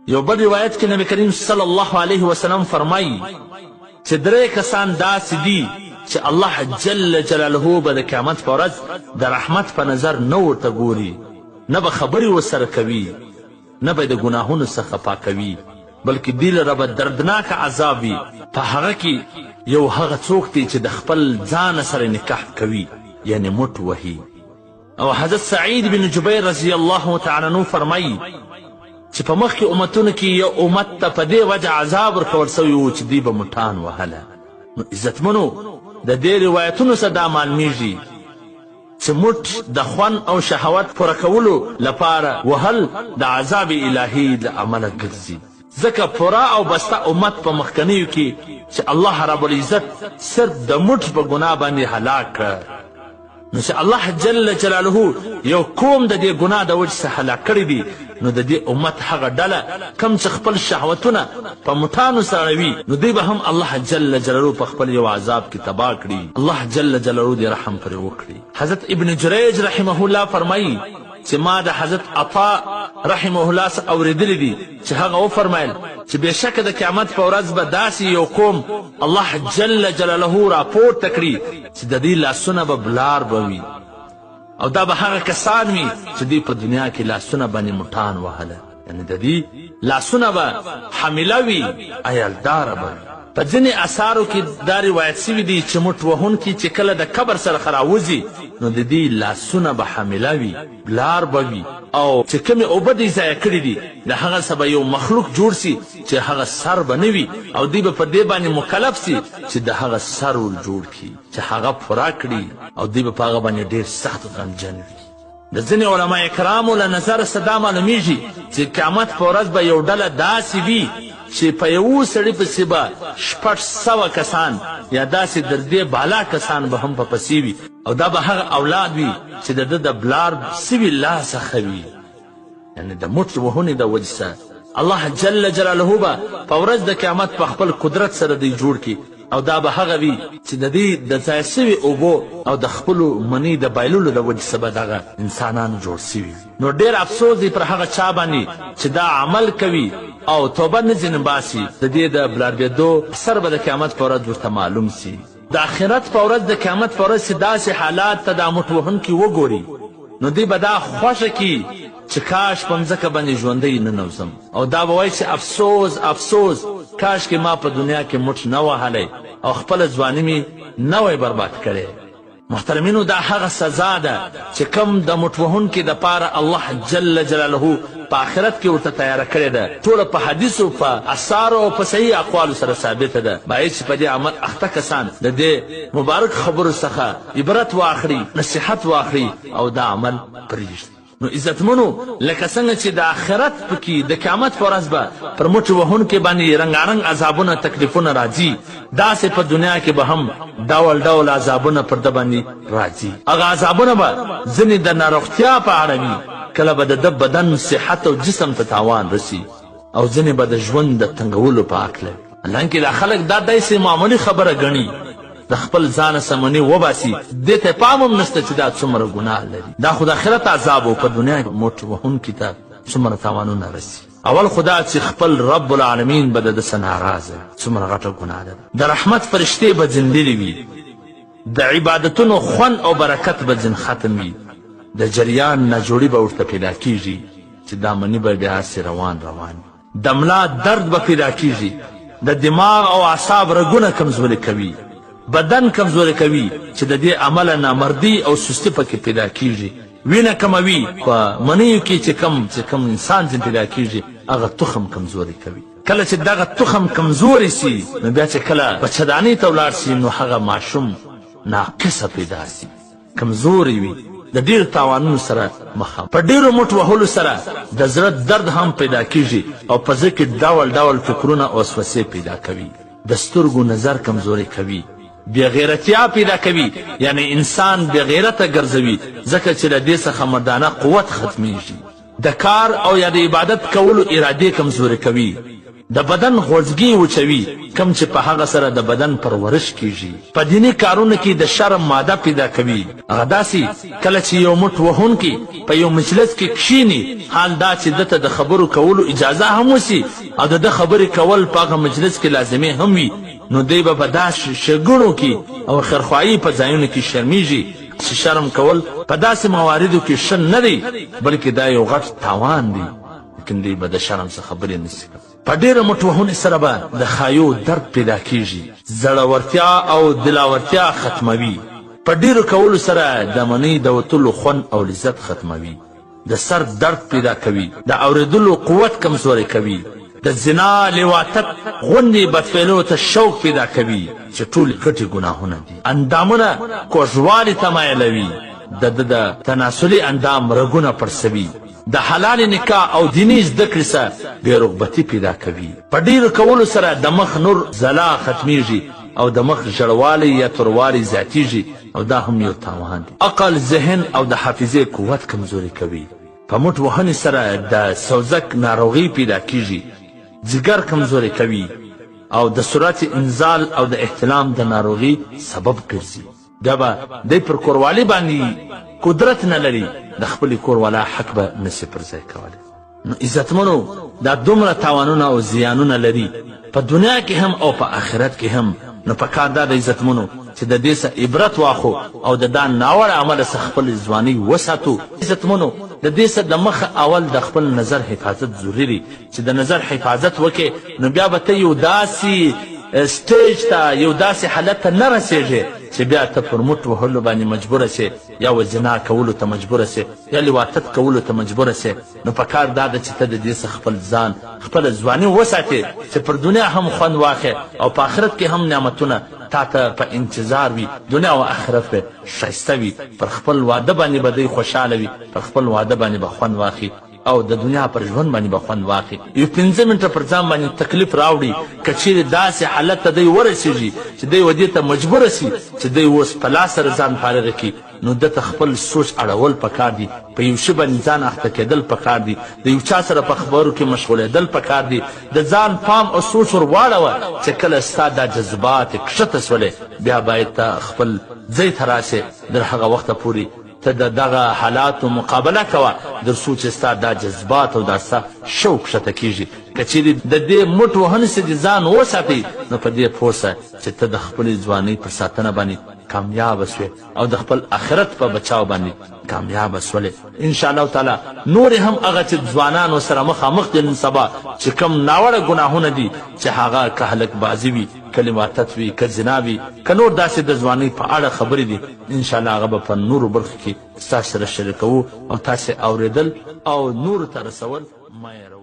یو بل روایت کې نبی کریم صلی الله علیه وسلم فرمایي چې 3 کسان داسې دي چې الله جل جلاله به د قیامت په ورځ د رحمت په نظر نه ورته ګوري، نه به خبرې ورسره کوي، نه به د ګناهونو څخه پاکوي، بلکې دوی لره به دردناک عذاب وي. په هغه کې یو هغه څوک دی چې د خپل ځان سره نکاح کوي، یعنی مټ وهي. او حضرت سعید بن جبیر رضی الله تعالی عنه فرمایي چې په مخکې امتونو کې یو امت ته په دې وجه عذاب ورکول سوی و چې دوی به مټان وهله. نو عزتمنو د دې روایتونو څخه دا معلومیږي چې مټ د خوند او شهوت پوره کولو لپاره وهل د عذاب الهي له امله ګرځي. ځکه پوره او بسته امت په مخکنیو کې چې الله رب العزت صرف د مټ په ګناه باندې هلاک کړه، نو چې الله جل جلاله یو قوم د دې ګناه د وجې څخه هلاک کړی دی، نو د دې امت هغه ډله کم چې خپل شهوتونه په مټانو سره وي، نو دوی به هم الله جل جلاله په خپل یو عذاب کې تباه کړي. الله جل جلاله دې رحم پرې وکړي. حضرت ابن جریج رحمه الله فرمایي چې ما د حضرت عطا رحمه الله څخه اورېدلی دي چې هغه وفرمایل چې بېشکه د قیامت په ورځ به داسې یو قوم الله جل جلاله راپورته کړي چې د دوی لاسونه به بلار به وي، او دا به هغه کسان وي چې دوی په دنیا کې لاسونه باندې مټان وهله، یعنی د دوی لاسونه به حامله وي، عیالداره به وي. په ځینې اثارو کې دا روایت سوي دي چې مټ وهونکي چې کله د قبر سره راوځي نو د دې لاسونه به حامله وي، بلار به وي، او چې کومې اوبه دوی ضایع کړي دي د هغه څه به یو مخلوق جوړ سي چې هغه سر به نه وي، او دوی به په دې باندې مکلف سي چې د هغه سر ور جوړ کړي چې هغه پوره کړي، او دوی به په هغه باندې ډېر سخت غمجن وي. د ځینې علما کرامو له نظره څه دا معلومیږي چې قیامت په ورځ به یو ډله داسې وي چې په یو سړي پسې به 600 کسان یا داسې در دې بالا کسان به هم په پسې وي، او دا به هغه اولاد وي چې د ده د بلار سوي لاس څخه وي، یعنی د مټ وهونې د وجې څخه الله جل جلاله به په ورځ د قیامت په خپل قدرت سره دوی جوړ کړي، او دا به هغه وي چې د دې د ضایع سوي اوبو او د خپلو مني د بایلولو د وجې څخه به دغه انسانان جوړ سوي. نو ډېر افسوس دی پر هغه چا باندې چې دا عمل کوي او توبه نه ځینې باسي، د دې د بلاربېدو اثر به د قیامت په ورځ ورته معلوم سي. د آخرت په ورځ د قیامت په ورځ چې داسې حالات ته دا مټ وهونکي وګوري نو دوی به دا خوښه کي چې کاش په مځکه باندې ژوندی ننوځم، او دا به وایي چې افسوس افسوس کاش کې ما په دنیا کې مټ نه وهلی او خپله ځواني مې نه وی برباد کړی. محترمینو دا هغه سزا ده چې کم د مټ وهونکي دپاره الله جل جلاله په آخرت کې ورته تیاره کړې ده. ټوله په حدیثو په اثارو او په صحیح اقوالو سره ثابته ده. باید چې په دې عمل اخته کسان د دې مبارک خبرو څخه عبرت واخلي، نصیحت واخلي او دا عمل پرېږدي. نو عزتمنو لکه څنګه چې د آخرت پکې د قیامت په ورځ به پر مټ وهونکي باندې رنګارنګ عذابونه تکلیفونه راځي، داسې په دنیا کې به هم ډول ډول عذابونه پر ده باندې راځي. هغه عذابونه به ځینې د ناروغتیا په اړه وي، کله به د ده بدن صحت او جسم ته تاوان رسي، او ځینې به د ژوند د تنګولو په هکله وي. حالانکې دا خلک دا داسې معمولي خبره ګڼي، د خپل ځانه سمنې وباسي، دې ته پام هم نشته چې دا څومره ګناه لري. دا خو د آخرت عذاب و، په دنیا کې مټ وهونکي ته څومره تاوانونه رسي. اول خدا چې خپل رب العالمین به د ده څه ناراضه، څومره غټه ګناه ده. د رحمت فرشتې به ځندلې وي، د عبادتونو خوند او برکت به ځین ختم وي، د جریان ناجوړي به ورته پیدا کیږي چې دا مني به بیا هسې روان روان وي. د ملا درد به پیدا کیږي، د دماغ او اعصاب رګونه کمزوري کوي، بدن کمزوري کوي چې د دې عمله نامردي او سستي پکې پیدا کیږي. وینه کموي، په منیو کې چې کم انسان ځین پیدا کیږي هغه تخم کمزوري کوي. کله چې دغه تخم کمزوري سي نو بیا چې کله بچهدانۍ ته ولاړ سي نو هغه ماشوم ناقصه پیدا سي، کمزوري وي، د ډېرو تاوانونو سره مخامخ، په ډېرو مټ وهلو سره د زړه درد هم پیدا کیږي، او په زړه کې ډول ډول فکرونه او وسوسې پیدا کوي، د سترګو نظر کمزوري کوي، بېغیرتیا پیدا کوي، یعنی انسان بېغیرته ګرځوي، ځکه چې له دې څخه مردانه قوت ختمیږي. د کار او یا د عبادت کولو ارادې کمزوري کوي، د بدن غوځګي وچوي کم چې په هغه سره د بدن پرورش کیږي. په دینی کارونو کې د شرم ماده پیدا کوي. هغه داسې کله چې یو مټ وهونکی په یو مجلس کې کښیني، حال دا چې دته د خبرو کولو اجازه هم وسي او د خبرې کول په هغه مجلس کې لازمي هم وي، نو دی به په داسې شګړو کې او خیرخواهي په ځایونو کې شرمیږي چې شرم کول په داسې مواردو کې ښه نه دی، بلکې دا یو غټ تاوان دی. لیکن دی به د شرم څخه خبرې نشي کولی. په ډېره مټ وهونې سره به د خایو درد پیدا کیږي. زړورتیا او دلاورتیا ختموي. په ډېرو کولو سره د منۍ د وتلو خوند او لذت ختموي. د سر درد پیدا کوي. د اورېدلو قوت کمزوری کوي. د زنا لواطت غوندې بدفعلو ته شوق پیدا کوي چې ټولې ګټې ګناهونه دي. اندامونه کوږوالي ته مایلوي. د تناسلي اندام رګونه پړسوي. د حلال نکاح او دیني زده کړې سره بېرغبتي پیدا کوي. په ډېرو کولو سره د مخ نور ځلا ختمیږي او د مخ ژړوالی یا توروالی زیاتیږي او دا هم یو تاوان دی. عقل، ذهن او د حافظې قوت کمزوري کوي. په مټ وهنې سره د سوزک ناروغي پیدا کیږي. ځیګر کمزوري کوي او د سرعت انزال او د احتلام د ناروغي سبب ګرځي. بیا به دی پر کوروالي باندې قدرت نه لري، د خپلې کوروالا حق به نشي پر ځای کولی. نو عزتمنو دا دومره تاوانونه او زیانونه لري په دنیا کې هم او په آخرت کې هم. نو په کار دا د عزتمنو چې د دې څخه عبرت واخو او د دا ناوړه عمله څخه خپل ځواني وساتو. عزتمنو د دې څخه د مخه اول د خپل نظر حفاظت ضروري. چې د نظر حفاظت وکې نو بیا به ته یو داسې سټیج ته، یو داسې حالت ته نه رسېږې چې بیا ته پر مټ وهلو باندې مجبوره سې، یا و زنا کولو ته مجبوره سې، یا لواطت کولو ته مجبوره سې. نو په کار دا ده چې ته د دې څخه خپل ځان، خپله ځواني وساتې چې پر دنیا هم خوند واخې او په آخرت کې هم نعمتونه تا ته په انتظار وي. دنیا او آخرت به ښایسته وي. پر خپل واده باندې به دی خوشحاله وي، پر خپل واده باندې به خوند واخلي او د دنیا پر ژوند باندې به خوند واخلي. یو 15 منټه پر ځان باندې تکلیف راوړي که چیرې داسې حالت ته دی ورسېږي چې دی ودې ته مجبوره سي چې دی اوس په لاس سره ځان فارغه کړي، نو دته خپل سوچ اړول پکار دي. په یو شي باندې ځان اخته کېدل پکار دي. د یو چا سره په خبرو کې مشغولېدل پکار دي. د ځان پام او سوچ ور واړوه چې کله ستا دا جذبات کښته سولې بیا باید ته خپل ځای ته راسې. در هغه وخته پورې ته د دغه حالاتو مقابله کوه تر څو چې ستا دا جذبات او دا ستا شوق ښکته کېږي. که چیرې د دې مټ وهنې څخه دې ځان وساتئ نو په دې پوه سه چې ته د خپلې ځوانۍ په ساتنه باندې کامیابه سوې او د خپل آخرت په بچاو باندې کامیابه سولې. انشاءالله تعالی نورې هم هغه چې ځوانانو سره مخامخ دي نن سبا چې کوم ناوړه ګناهونه دي چې هغه که هلک بازي وي، که لواطت وي، که زنا وي، که نور داسې د ځوانۍ په اړه خبرې دي، انشاءالله هغه به په نورو برخو کې ستاسو سره شریکوو او تاسې اورېدل او نورو ته رسول مه هېروئ.